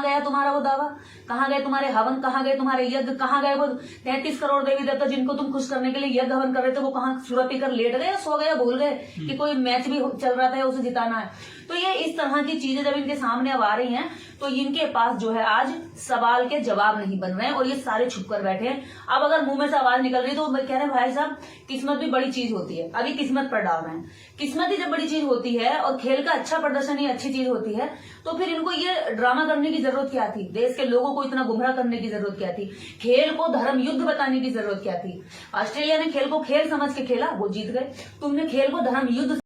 कहाँ गया तुम्हारा वो दावा, कहाँ गए तुम्हारे हवन, कहाँ गए तुम्हारे यज्ञ, कहाँ गए वो 33 करोड़ देवी देवता जिनको तुम खुश करने के लिए यज्ञ हवन कर रहे थे, वो कहाँ सूरत पीकर लेट गए, सो गए, भूल गए कि कोई मैच भी चल रहा था, उसे जिताना है। तो ये इस तरह की चीजें जब इनके सामने अब आ रही हैं तो इनके पास जो है आज सवाल के जवाब नहीं बन रहे हैं और ये सारे छुप कर बैठे हैं। अब अगर मुंह में से आवाज निकल रही तो कह रहे हैं भाई साहब किस्मत भी बड़ी चीज होती है, अभी किस्मत पर डाल रहे हैं। किस्मत ही जब बड़ी चीज होती है और खेल का अच्छा प्रदर्शन ही अच्छी चीज होती है तो फिर इनको ये ड्रामा करने की जरूरत क्या थी, देश के लोगों को इतना गुमराह करने की जरूरत क्या थी, खेल को धर्म युद्ध बताने की जरूरत क्या थी। ऑस्ट्रेलिया ने खेल को खेल समझ के खेला, वो जीत गए। तुमने खेल को धर्म युद्ध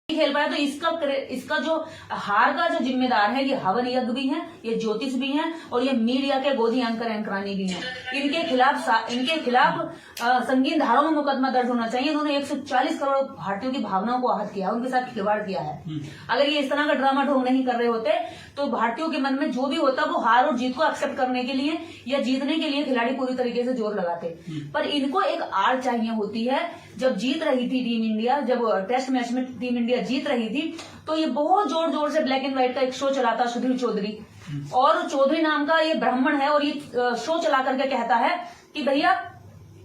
खेल पाया तो इसका जो हार का जो जिम्मेदार है ये हवन यज्ञ भी है, ये ज्योतिष भी है और ये मीडिया के गोदी एंकर एंकरानी भी है। इनके खिलाफ संगीन धाराओं में मुकदमा दर्ज होना चाहिए। इन्होंने 140 करोड़ भारतीयों की भावनाओं को आहत किया, उनके साथ खिलवाड़ किया है। अगर ये इस तरह का ड्रामा ढोंग नहीं कर रहे होते तो भारतीयों के मन में जो भी होता वो हार और जीत को एक्सेप्ट करने के लिए या जीतने के लिए खिलाड़ी पूरी तरीके से जोर लगाते। पर इनको एक आड़ चाहिए होती है। जब जीत रही थी टीम इंडिया, जब टेस्ट मैच में टीम इंडिया जीत रही थी तो ये बहुत जोर जोर से ब्लैक एंड व्हाइट का एक शो चलाता सुधीर चौधरी, और चौधरी नाम का ये ब्राह्मण है और ये शो चला करके कहता है कि भैया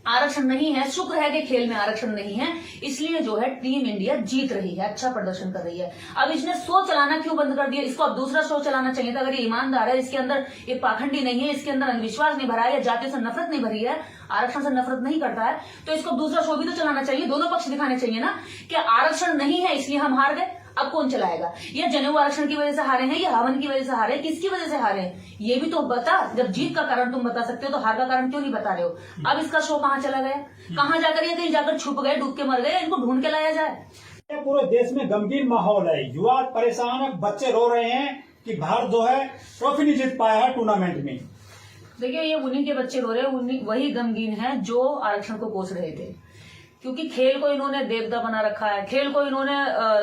आरक्षण नहीं है, शुक्र है कि खेल में आरक्षण नहीं है, इसलिए जो है टीम इंडिया जीत रही है, अच्छा प्रदर्शन कर रही है। अब इसने शो चलाना क्यों बंद कर दिया? इसको अब दूसरा शो चलाना चाहिए था। अगर ये ईमानदार है, इसके अंदर ये पाखंडी नहीं है, इसके अंदर अंधविश्वास नहीं भरा है या जातियों से नफरत नहीं भरी है, आरक्षण से नफरत नहीं करता है, तो इसको दूसरा शो भी तो चलाना चाहिए। दोनों पक्ष दिखाने चाहिए ना कि आरक्षण नहीं है इसलिए हम हार गए। अब कौन चलाएगा? ये जनेऊ आरक्षण की वजह से हारे हैं, ये हवन की वजह से हारे हैं, किसकी वजह से हारे हैं ये भी तो बता। जब जीत का कारण तुम बता सकते हो तो हार का कारण क्यों नहीं बता रहे हो? अब इसका शो कहाँ चला गया? कहाँ जाकर ये कहीं जाकर छुप गए, डूब के मर गए? इनको ढूंढ के लाया जाए। पूरे देश में गमगीन माहौल है, युवा परेशान है, बच्चे रो रहे हैं कि भारत जो है ट्रॉफी नहीं जीत पाया है टूर्नामेंट में। देखिए ये उन्हीं के बच्चे रो रहे हैं, वही गमगीन है जो आरक्षण को कोस रहे थे, क्योंकि खेल को इन्होंने देवता बना रखा है, खेल को इन्होंने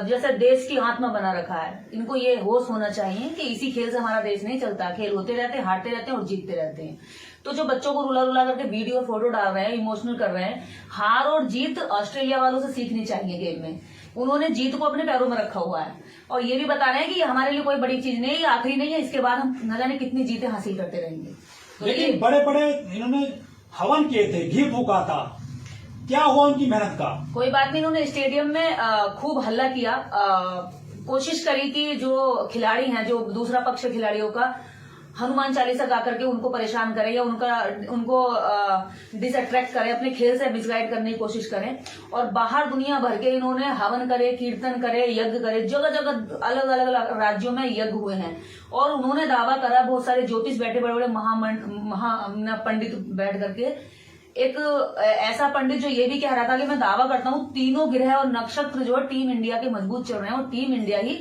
जैसे देश की आत्मा बना रखा है। इनको ये होश होना चाहिए कि इसी खेल से हमारा देश नहीं चलता, खेल होते रहते हैं, हारते रहते हैं और जीतते रहते हैं। तो जो बच्चों को रुला रुला करके वीडियो और फोटो डाल रहे हैं, इमोशनल कर रहे हैं, हार और जीत ऑस्ट्रेलिया वालों से सीखनी चाहिए गेम में। उन्होंने जीत को अपने पैरों में रखा हुआ है और ये भी बता रहे हैं कि हमारे लिए कोई बड़ी चीज नहीं है, आखिरी नहीं है, इसके बाद हम न जाने कितनी जीतें हासिल करते रहेंगे। तो लेकिन बड़े बड़े इन्होंने हवन किए थे, घी फूका था, क्या हुआ उनकी मेहनत का? कोई बात नहीं। इन्होंने स्टेडियम में खूब हल्ला किया, कोशिश करी कि जो खिलाड़ी हैं, जो दूसरा पक्ष खिलाड़ियों का हनुमान चालीसा गा करके उनको परेशान करें या उनको डिसअट्रैक्ट करें, अपने खेल से मिसगाइड करने की कोशिश करें। और बाहर दुनिया भर के इन्होंने हवन करे, कीर्तन करे, यज्ञ करे, जगह जगह अलग अलग राज्यों में यज्ञ हुए हैं। और उन्होंने दावा करा, बहुत सारे ज्योतिष बैठे, बड़े बड़े पंडित बैठ करके, एक ऐसा पंडित जो ये भी कह रहा था कि मैं दावा करता हूं तीनों ग्रह और नक्षत्र जो है टीम इंडिया के मजबूत चल रहे हैं और टीम इंडिया ही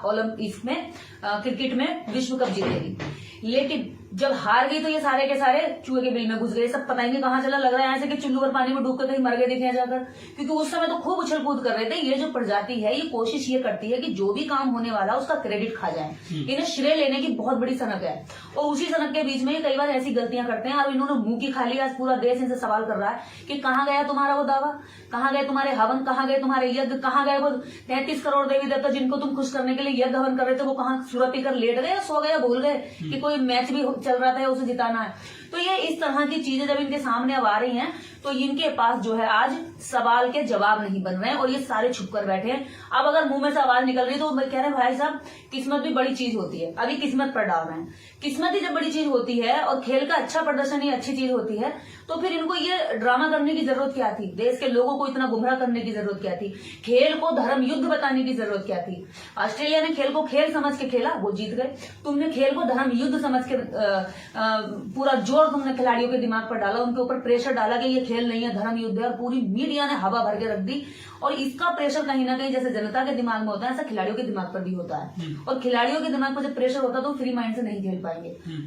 ओलंपिक्स में क्रिकेट में विश्व कप जीतेगी। लेकिन जब हार गई तो ये सारे के सारे चूहे के बिल में घुस गए। सब पता ही नहीं कहाँ चला, लग रहा है ऐसे कि चुल्लू पर पानी में डूब कर कहीं मर गए दिखे जाकर, क्योंकि उस समय तो खूब उछल कूद कर रहे थे। ये जो प्रजाति है ये कोशिश ये करती है कि जो भी काम होने वाला उसका क्रेडिट खा जाए, इन्हें श्रेय लेने की बहुत बड़ी सनक है। और उसी सनक के बीच में कई बार ऐसी गलतियां करते हैं और इन्होंने मुंह की खाली। आज पूरा देश इनसे सवाल कर रहा है कि कहाँ गया तुम्हारा वो दावा, कहाँ गए तुम्हारे हवन, कहाँ गए तुम्हारे यज्ञ, कहाँ गए वो 33 करोड़ देवी देवता जिनको तुम खुश करने के लिए यज्ञ हवन कर रहे थे, वो कहाँ सूरत पीकर लेट गए, सो गए, भूल गए कि कोई मैच भी चल रहा था, उसे जिताना है। तो ये इस तरह की चीजें जब इनके सामने अब आ रही हैं तो इनके पास जो है आज सवाल के जवाब नहीं बन रहे हैं और ये सारे छुप कर बैठे हैं। अब अगर मुंह में से आवाज निकल रही तो कह रहे हैं भाई साहब किस्मत भी बड़ी चीज होती है, अभी किस्मत पर डाल रहे हैं। किस्मत ही जब बड़ी चीज होती है और खेल का अच्छा प्रदर्शन ही अच्छी चीज होती है तो फिर इनको ये ड्रामा करने की जरूरत क्या थी, देश के लोगों को इतना गुमराह करने की जरूरत क्या थी, खेल को धर्म युद्ध बताने की जरूरत क्या थी। ऑस्ट्रेलिया ने खेल को खेल समझ के खेला, वो जीत गए। तुमने खेल को धर्म युद्ध समझ के पूरा जोर तुमने खिलाड़ियों के दिमाग पर डाला, उनके ऊपर प्रेशर डाला कि ये खेल नहीं है, धर्म युद्ध है, और पूरी मीडिया ने हवा भर के रख दी। और इसका प्रेशर कहीं ना कहीं जैसे जनता के दिमाग में होता है ऐसा खिलाड़ियों के दिमाग पर भी होता है। और खिलाड़ियों के दिमाग पर जब प्रेशर होता है तो फ्री माइंड से नहीं खेल पाएंगे।